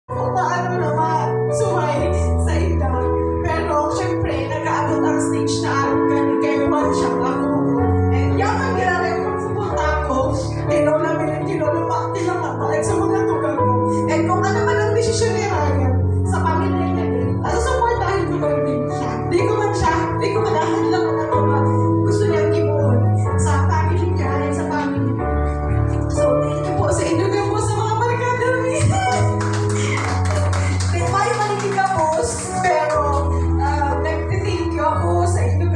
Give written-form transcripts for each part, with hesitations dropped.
kung paano naman sumay sa ilang. Pero syempre, nag-aabot ang stage na araw kami kayo man siya ako. And yaman ginagay kung pupunta ako, tinulumakti lang mabalik sa mga tugal ko. And kung ano man ang desisyon ni Ryan sa pamilya niya din, supportahin ko ba din siya. Di ko man ahad lang ang mga gusto niyang gibuon sa family niya and sa family niya. So, thank you po sa inyo po sa mga barkada niya. May manikikapos, pero nag-thank you ako sa inyo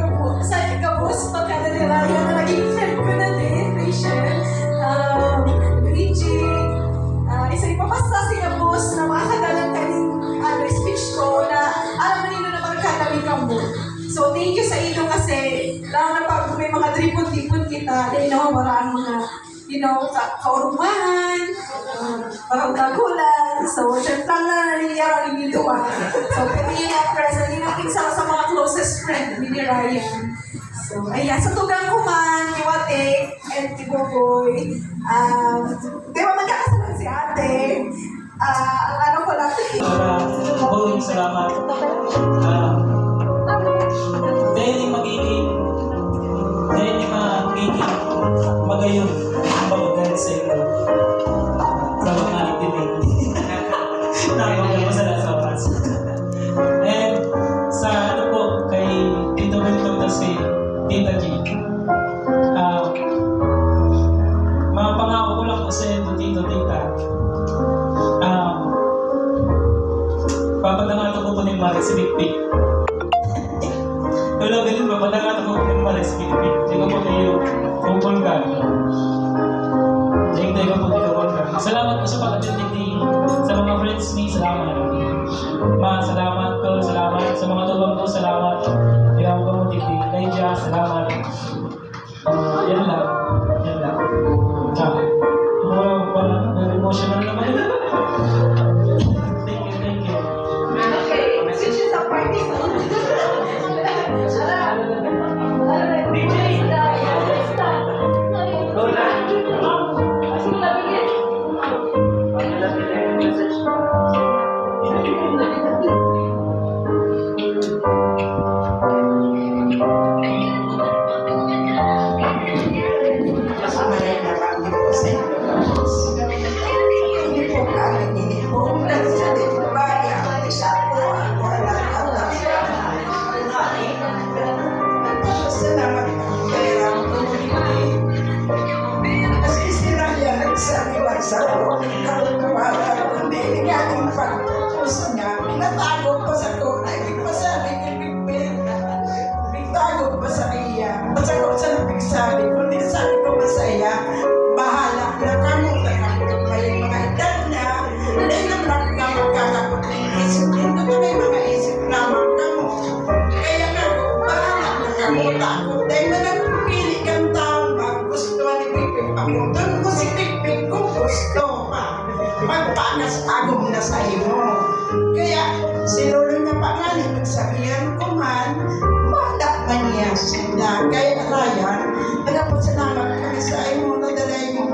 kapos pagkada ni Ryan na naging friend ko na din, Rachel, Luigi, isa ipapasta si kapos na makakadalang kaning speech ko na alam na nilo na magkakabing kambo. So, thank you sa inyo kasi lalo na pag may mga tripon-tipon kita, dahil nawawala ang mga kaurumahan, parang kagulan. So, syempre na nangyayari ng iluwa. So, pwede nga present, natin sa mga closest friend ni Ryan. So, ayan, sa tugang ko man, ni Wate, and ni Boboy, di ba magkakasalan si ate? Ang ano ko natin. Boy, salamat. Dahil magiging magayon ang pagkakas sa iyo. Sa mga nagtitig. Nakakagawa sa nasa oras. And sa ano po, kay Tito Wilton kasi Tita G. Mga pangako ko lang po sa inyo, Tito, Tita. Papatangato ko po ni Mari si Big Pig. Wala ganun ba? Papatangato ko po ni Mari si Big Pig. Hindi ko po kayo fungkol ka. Hindi ko po fungkol ka. Salamat po sa pag-atindig sa mga friends ni. Salamat. Salamat ko. Salamat. Sa mga tubang ko. Salamat. Kaya ko mo titi. Naidya. Salamat. Yan lang. Yan lang. Tsaka. Parang emotional naman. Thank you. Okay, switch sa party. Magpakas-agom na sa imo. Kaya, sinulo niya pangalan, magsabihan ko man, madak man niya sila. Kaya, Ryan, nagpasalamat kami sa imo, nadalay mo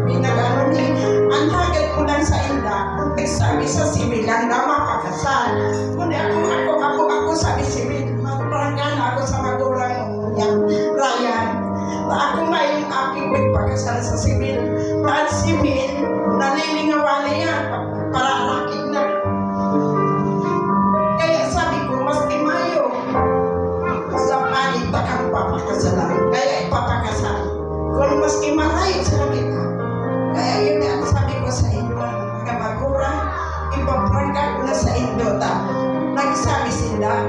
pinag-ano ni, ang hagad ko lang sa ila, nagsabi sa sibilan na makakasal. Muna ako sabi sibil, magparangan ako sa magulang niya, Ryan. Ako ngayon aking magpakasal sa sibil. Dahil sibil, nalilingawan niya, pararakit na. Kaya sabi ko, mas timayo. Sa palit pa kang papakasalan. Kaya ipapakasal. Kung mas timalayo sa kita. Kaya yun ang sabi ko sa inyo, mga magura, ipaprangka ko na sa Indota. Nagsabi sila,